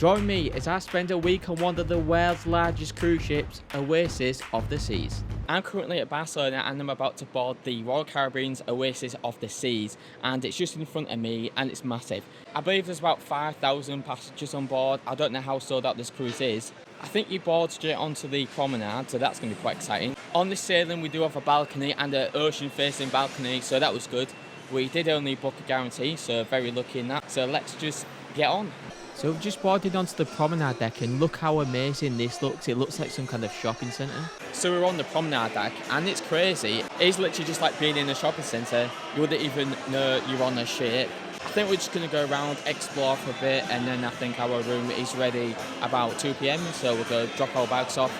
Join me as I spend a week on one of the world's largest cruise ships, Oasis of the Seas. I'm currently at Barcelona and I'm about to board the Royal Caribbean's Oasis of the Seas, and it's just in front of me and it's massive. I believe there's about 5,000 passengers on board. I don't know how sold out this cruise is. I think you board straight onto the promenade, so that's going to be quite exciting. On this sailing we do have a balcony and an ocean facing balcony, so that was good. We did only book a guarantee, so very lucky in that. So let's just get on. So we've just boarded onto the promenade deck and look how amazing this looks. It looks like some kind of shopping centre. So we're on the promenade deck and it's crazy. It's literally just like being in a shopping centre. You wouldn't even know you're on a ship. I think we're just going to go around, explore for a bit, and then I think our room is ready about 2 p.m. So we'll go drop our bags off.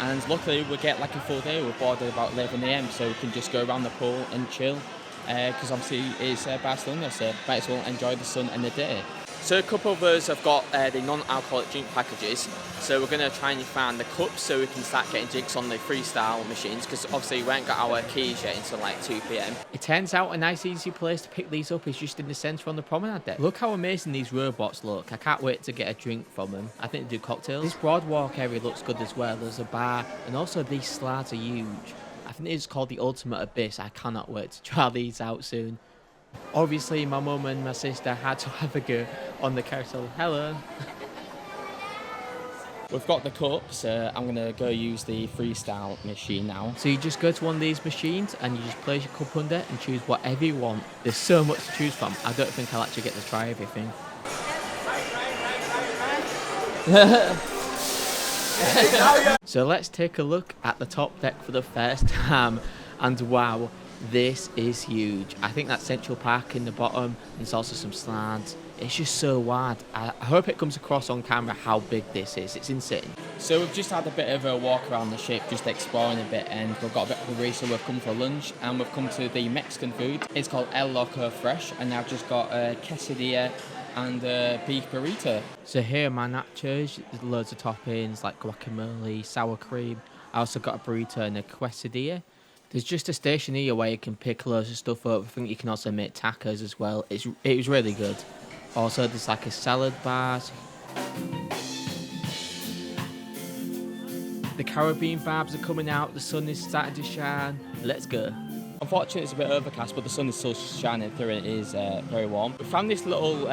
And luckily we'll get like a full day. We're boarded about 11 a.m. so we can just go around the pool and chill. Because obviously it's Barcelona, so might as well enjoy the sun and the day. So a couple of us have got the non-alcoholic drink packages, so we're going to try and find the cups so we can start getting drinks on the freestyle machines, because obviously we ain't got our keys yet until like 2 p.m. It turns out a nice easy place to pick these up is just in the centre on the promenade deck. Look how amazing these robots look. I can't wait to get a drink from them. I think they do cocktails. This Boardwalk area looks good as well. There's a bar and also these slides are huge. I think it's called the Ultimate Abyss. I cannot wait to try these out soon. Obviously, my mum and my sister had to have a go on the carousel. Hello. We've got the cups. I'm going to go use the freestyle machine now. So you just go to one of these machines and you just place your cup under and choose whatever you want. There's so much to choose from. I don't think I'll actually get to try everything. So let's take a look at the top deck for the first time, and wow, this is huge. I think that's Central Park in the bottom. There's also some slides. It's just so wide. I hope it comes across on camera how big this is. It's insane. So we've just had a bit of a walk around the ship, just exploring a bit, and we've got a bit of a race, so we've come for lunch and we've come to the Mexican food. It's called El Loco Fresh, and I've just got a quesadilla and a beef burrito. So here are my nachos. There's loads of toppings like guacamole, sour cream. I also got a burrito and a quesadilla. There's just a station here where you can pick loads of stuff up. I think you can also make tacos as well. It was really good. Also, there's like a salad bar. The Caribbean vibes are coming out. The sun is starting to shine. Let's go. Unfortunately, it's a bit overcast, but the sun is still shining through and it is very warm. We found this little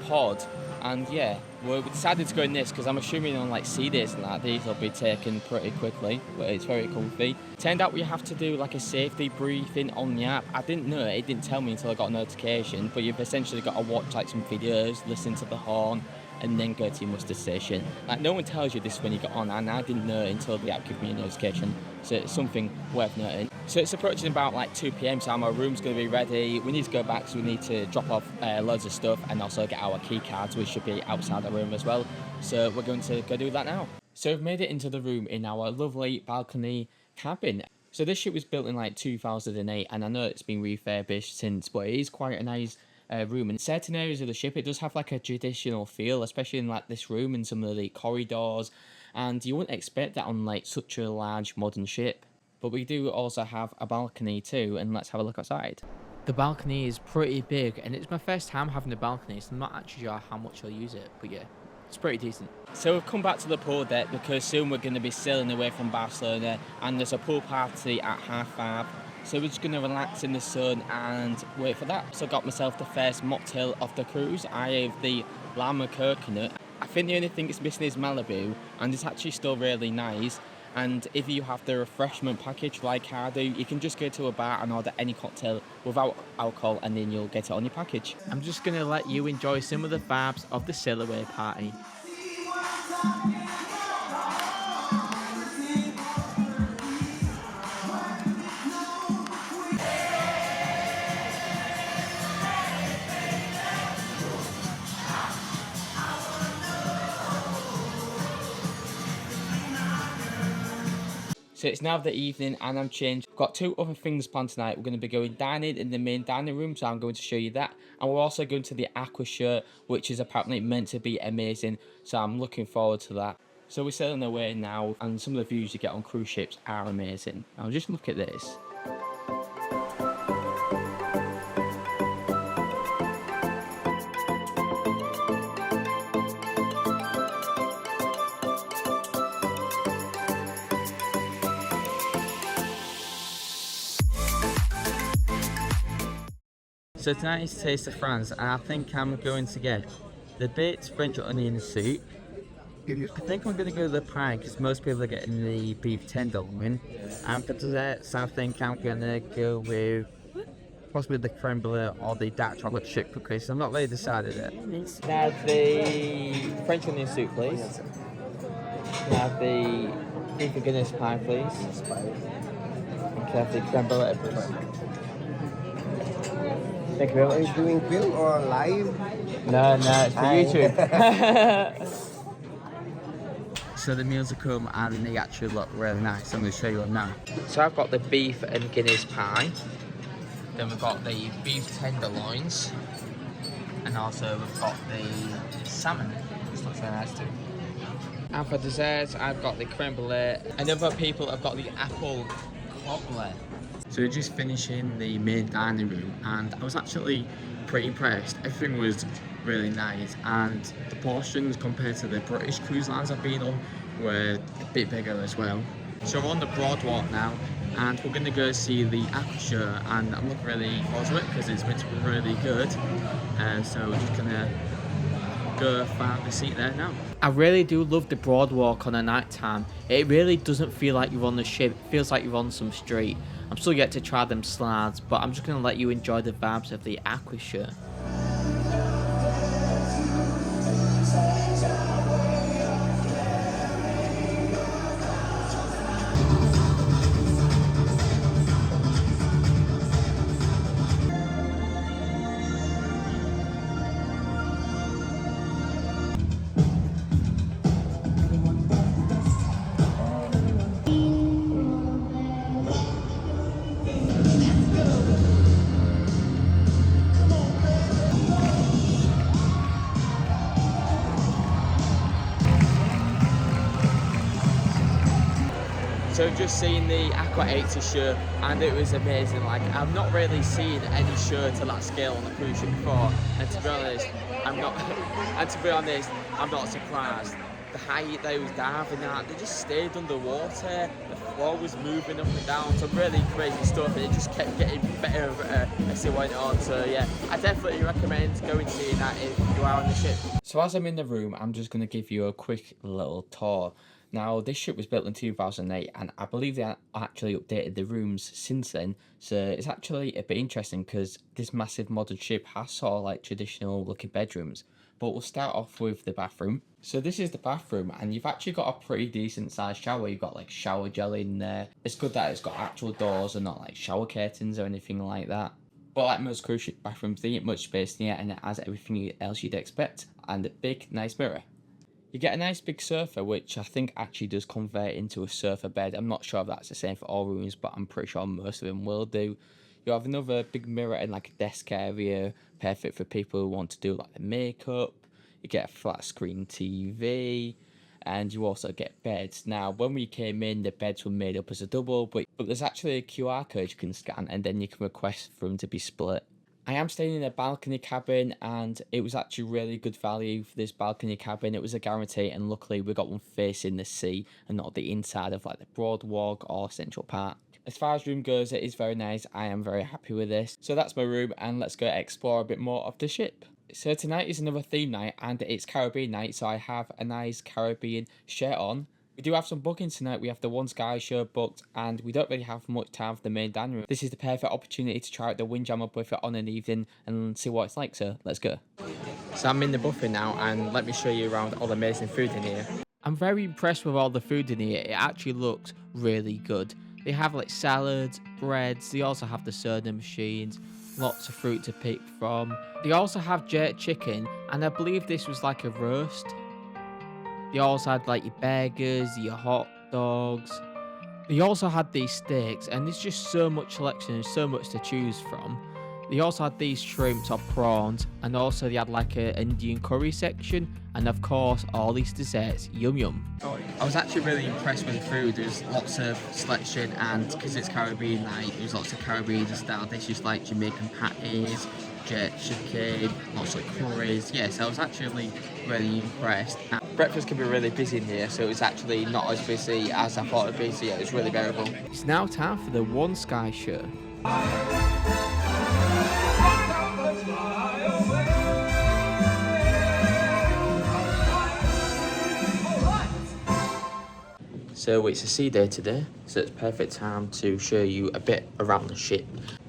pod, and yeah, we decided to go in this because I'm assuming on like sea days and that, these will be taken pretty quickly, but it's very comfy. Turned out we have to do like a safety briefing on the app. I didn't know it didn't tell me until I got a notification, but you've essentially got to watch like some videos, listen to the horn, and then go to your muster station. Like, no one tells you this when you get on, and I didn't know it until the app gave me a notification, so it's something worth noting. So it's approaching about like 2 p.m, so our room's going to be ready. We need to go back, so we need to drop off loads of stuff and also get our key cards, which should be outside the room as well. So we're going to go do that now. So we've made it into the room in our lovely balcony cabin. So this ship was built in like 2008, and I know it's been refurbished since, but it is quite a nice room. In certain areas of the ship, it does have like a traditional feel, especially in like this room and some of the corridors, and you wouldn't expect that on like such a large modern ship. But we do also have a balcony too, and let's have a look outside. The balcony is pretty big, and it's my first time having a balcony, so I'm not actually sure how much I'll use it, but yeah, it's pretty decent. So we've come back to the pool deck because soon we're going to be sailing away from Barcelona, and there's a pool party at 5:30. So we're just going to relax in the sun and wait for that. So I got myself the first mocktail of the cruise. I have the llama coconut. I think the only thing it's missing is Malibu, and it's actually still really nice. And if you have the refreshment package like I do, you can just go to a bar and order any cocktail without alcohol, and then you'll get it on your package. I'm just going to let you enjoy some of the vibes of the sail away party. So it's now the evening and I'm changed. I've got 2 other things planned tonight. We're going to be going dining in the main dining room, so I'm going to show you that. And we're also going to the Aqua show, which is apparently meant to be amazing. So I'm looking forward to that. So we're sailing away now, and some of the views you get on cruise ships are amazing. Now just look at this. So tonight is Taste of France, and I think I'm going to get the baked French onion soup. I think I'm going to go to the pie because most people are getting the beef tenderloin. And for desserts, I think I'm going to go with possibly the creme brulee or the dark chocolate chip cookies. I'm not really decided yet. Can I have the French onion soup, please? Yes, sir. Can I have the beef and Guinness pie, please? And can I have the creme brulee, please? Thank you very Are much. you doing film or live? No, it's for Hi. YouTube. So the meals have come and they actually look really nice. I'm going to show you them now. So I've got the beef and Guinness pie. Then we've got the beef tenderloins. And also we've got the salmon. This looks very nice too. And for desserts, I've got the creme brulee. And other people have got the apple cobbler. So we're just finishing the main dining room and I was actually pretty impressed. Everything was really nice and the portions compared to the British cruise lines I've been on were a bit bigger as well. So we're on the Boardwalk now and we're going to go see the Aqua show and I'm looking really forward to it because it's meant to be really good. So we're just going to go find a seat there now. I really do love the Boardwalk on a night time. It really doesn't feel like you're on the ship, it feels like you're on some street. I'm still yet to try them slides, but I'm just going to let you enjoy the vibes of the Aqua show. So just seen the Aqua 80 show and it was amazing. Like I've not really seen any show to that scale on a cruise ship before, and to be honest, I'm not surprised. The height they was diving at, they just stayed underwater. The floor was moving up and down, some really crazy stuff, and it just kept getting better and better as it went on. So yeah, I definitely recommend going and seeing that if you are on the ship. So as I'm in the room, I'm just going to give you a quick little tour. Now, this ship was built in 2008, and I believe they actually updated the rooms since then. So it's actually a bit interesting because this massive modern ship has sort of like traditional looking bedrooms. But we'll start off with the bathroom. So this is the bathroom, and you've actually got a pretty decent sized shower. You've got like shower gel in there. It's good that it's got actual doors and not like shower curtains or anything like that. But like most cruise ship bathrooms, there ain't much space in here, and it has everything else you'd expect. And a big, nice mirror. You get a nice big sofa, which I think actually does convert into a sofa bed. I'm not sure if that's the same for all rooms, but I'm pretty sure most of them will do. You have another big mirror in like a desk area, perfect for people who want to do like the makeup. You get a flat screen TV, and you also get beds. Now, when we came in, the beds were made up as a double, but there's actually a QR code you can scan, and then you can request for them to be split. I am staying in a balcony cabin, and it was actually really good value for this balcony cabin. It was a guarantee, and luckily we got one facing the sea and not the inside of like the Boardwalk or Central Park. As far as room goes, it is very nice. I am very happy with this. So that's my room, and let's go explore a bit more of the ship. So tonight is another theme night, and it's Caribbean night, so I have a nice Caribbean shirt on. We do have some bookings tonight. We have the One Sky show booked, and we don't really have much time for the main dining room. This is the perfect opportunity to try out the Windjammer buffet on an evening and see what it's like, so let's go. So I'm in the buffet now, and let me show you around all the amazing food in here. I'm very impressed with all the food in here. It actually looks really good. They have like salads, breads, they also have the soda machines, lots of fruit to pick from. They also have jerk chicken, and I believe this was like a roast. They also had like your burgers, your hot dogs. They also had these steaks, and there's just so much selection and so much to choose from. They also had these shrimps or prawns, and also they had like an Indian curry section, and of course all these desserts, yum yum. I was actually really impressed with the food. There's lots of selection, and because it's Caribbean night, there's lots of Caribbean style dishes like Jamaican patties, jerk chicken, lots of curries. Yes, I was actually really impressed. Breakfast can be really busy in here, so it was actually not as busy as I thought it'd be, so yeah, it was really bearable. It's now time for the One Sky show. So it's a sea day today, so it's perfect time to show you a bit around the ship.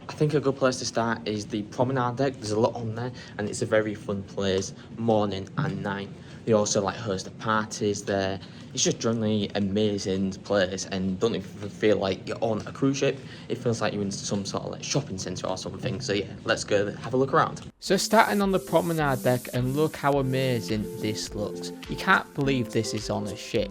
I think a good place to start is the promenade deck. There's a lot on there and it's a very fun place, morning and night. They also like host the parties there. It's just generally amazing place and don't even feel like you're on a cruise ship. It feels like you're in some sort of like shopping centre or something. So yeah, let's go have a look around. So starting on the promenade deck, and look how amazing this looks. You can't believe this is on a ship.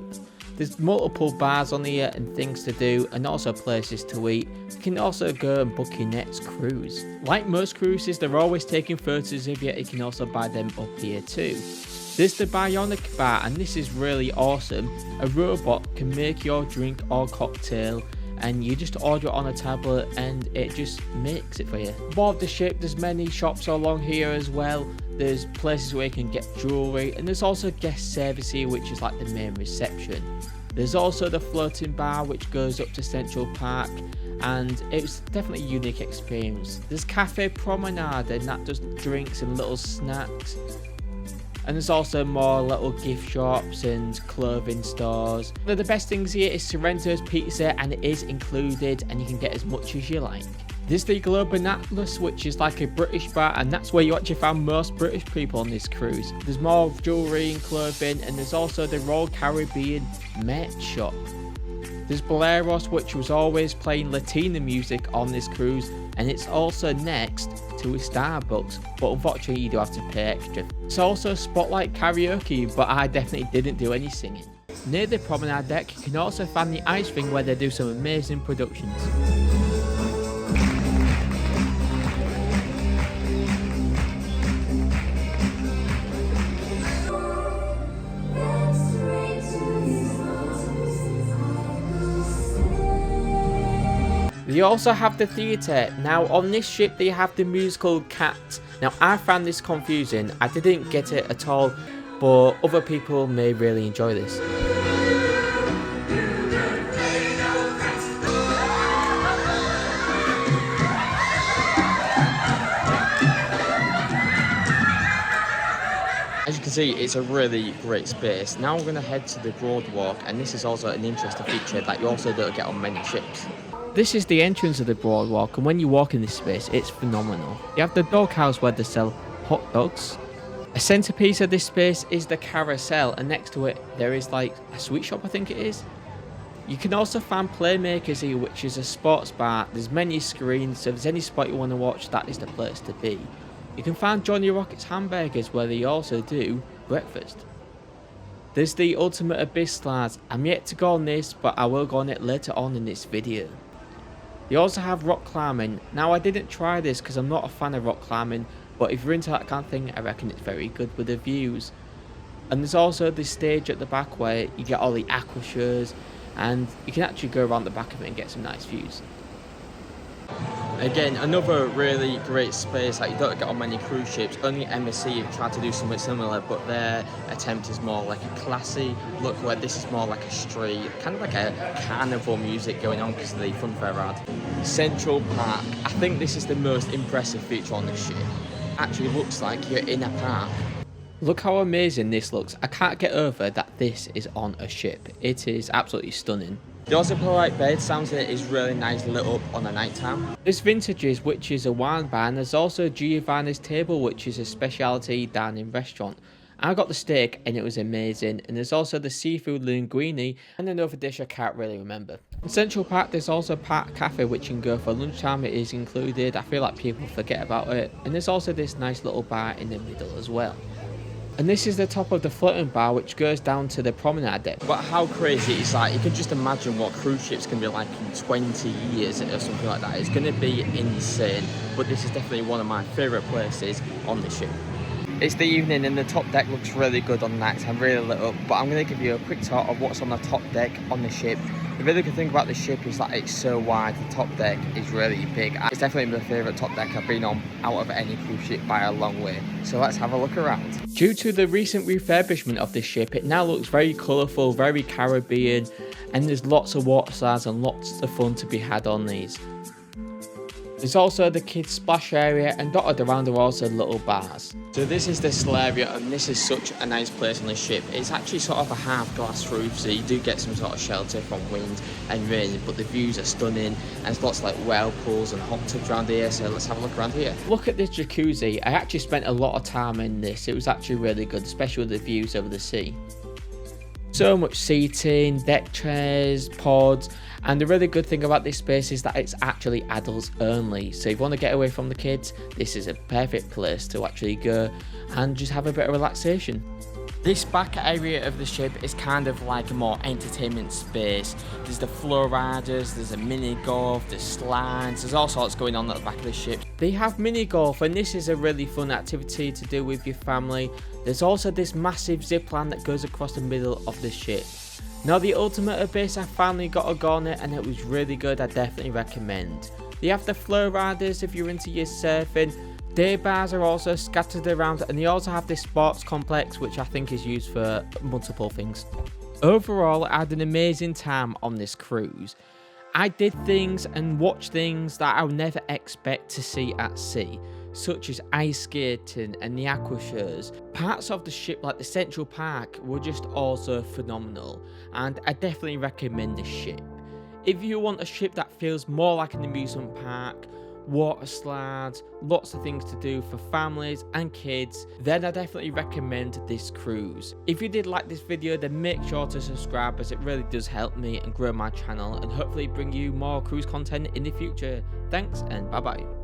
There's multiple bars on here and things to do, and also places to eat. You can also go and book your next cruise. Like most cruises, they're always taking photos of you. You can also buy them up here too. There's the bionic bar, and this is really awesome. A robot can make your drink or cocktail, and you just order it on a tablet and it just makes it for you. Aboard the ship, there's many shops along here as well. There's places where you can get jewellery, and there's also guest service here, which is like the main reception. There's also the floating bar, which goes up to Central Park, and it's definitely a unique experience. There's Cafe Promenade, and that does drinks and little snacks. And there's also more little gift shops and clothing stores. One of the best things here is Sorrento's Pizza, and it is included, and you can get as much as you like. There's the Globe and Atlas, which is like a British bar, and that's where you actually find most British people on this cruise. There's more jewellery and clothing, and there's also the Royal Caribbean Met shop. There's Boleros, which was always playing Latina music on this cruise, and it's also next to a Starbucks, but unfortunately you do have to pay extra. It's also Spotlight Karaoke, but I definitely didn't do any singing. Near the promenade deck, you can also find the ice ring where they do some amazing productions. You also have the theatre. Now on this ship they have the musical Cats. Now I found this confusing, I didn't get it at all, but other people may really enjoy this. As you can see, it's a really great space. Now we're going to head to the Boardwalk, and this is also an interesting feature that you also don't get on many ships. This is the entrance of the Boardwalk, and when you walk in this space, it's phenomenal. You have the doghouse where they sell hot dogs. A centerpiece of this space is the carousel, and next to it there is like a sweet shop, I think it is. You can also find Playmakers here, which is a sports bar. There's many screens, so if there's any sport you want to watch, that is the place to be. You can find Johnny Rocket's Hamburgers, where they also do breakfast. There's the Ultimate Abyss slides. I'm yet to go on this, but I will go on it later on in this video. You also have rock climbing. Now I didn't try this because I'm not a fan of rock climbing, but if you're into that kind of thing, I reckon it's very good with the views. And there's also this stage at the back where you get all the Aqua shows, and you can actually go around the back of it and get some nice views. Again, another really great space that you don't get on many cruise ships. Only MSC have tried to do something similar, but their attempt is more like a classy look, where this is more like a street, kind of like a carnival music going on because of the funfair ride. Central Park. I think this is the most impressive feature on this ship. Actually looks like you're in a park. Look how amazing this looks. I can't get over that this is on a ship. It is absolutely stunning. They also play like bird sounds that is really nice lit up on the night time. There's Vintages, which is a wine bar, and there's also Giovanni's Table, which is a specialty dining restaurant. I got the steak and it was amazing, and there's also the seafood linguine and another dish I can't really remember. In Central Park there's also Park Cafe, which you can go for lunchtime. It is included. I feel like people forget about it. And there's also this nice little bar in the middle as well. And this is the top of the floating bar, which goes down to the promenade deck. But how crazy it's like, you can just imagine what cruise ships can be like in 20 years or something like that. It's going to be insane, but this is definitely one of my favourite places on the ship. It's the evening and the top deck looks really good on nights. I'm really lit up, but I'm going to give you a quick tour of what's on the top deck on the ship. The really good thing about the ship is that it's so wide. The top deck is really big. It's definitely my favourite top deck I've been on out of any cruise ship by a long way. So let's have a look around. Due to the recent refurbishment of this ship, it now looks very colourful, very Caribbean, and there's lots of water slides and lots of fun to be had on these. There's also the kids splash area, and dotted around are also little bars. So this is the Solaria, and this is such a nice place on the ship. It's actually sort of a half glass roof, so you do get some sort of shelter from wind and rain, but the views are stunning, and there's lots of like whirlpools and hot tubs around here, so let's have a look around here. Look at this jacuzzi. I actually spent a lot of time in this. It was actually really good, especially with the views over the sea. So much seating, deck chairs, pods, and the really good thing about this space is that it's actually adults only. So if you want to get away from the kids, this is a perfect place to actually go and just have a bit of relaxation. This back area of the ship is kind of like a more entertainment space. There's the flow riders, there's a mini golf, there's slides, there's all sorts going on at the back of the ship. They have mini golf, and this is a really fun activity to do with your family. There's also this massive zip line that goes across the middle of the ship. Now the ultimate base, I finally got a go on it and it was really good. I definitely recommend. They have the flow riders if you're into your surfing. Day bars are also scattered around, and they also have this sports complex which I think is used for multiple things. Overall, I had an amazing time on this cruise. I did things and watched things that I would never expect to see at sea, such as ice skating and the Aqua shows. Parts of the ship like the Central Park were just also phenomenal, and I definitely recommend this ship. If you want a ship that feels more like an amusement park, water slides, lots of things to do for families and kids, then I definitely recommend this cruise. If you did like this video, then make sure to subscribe, as it really does help me and grow my channel, and hopefully bring you more cruise content in the future. Thanks, and bye bye.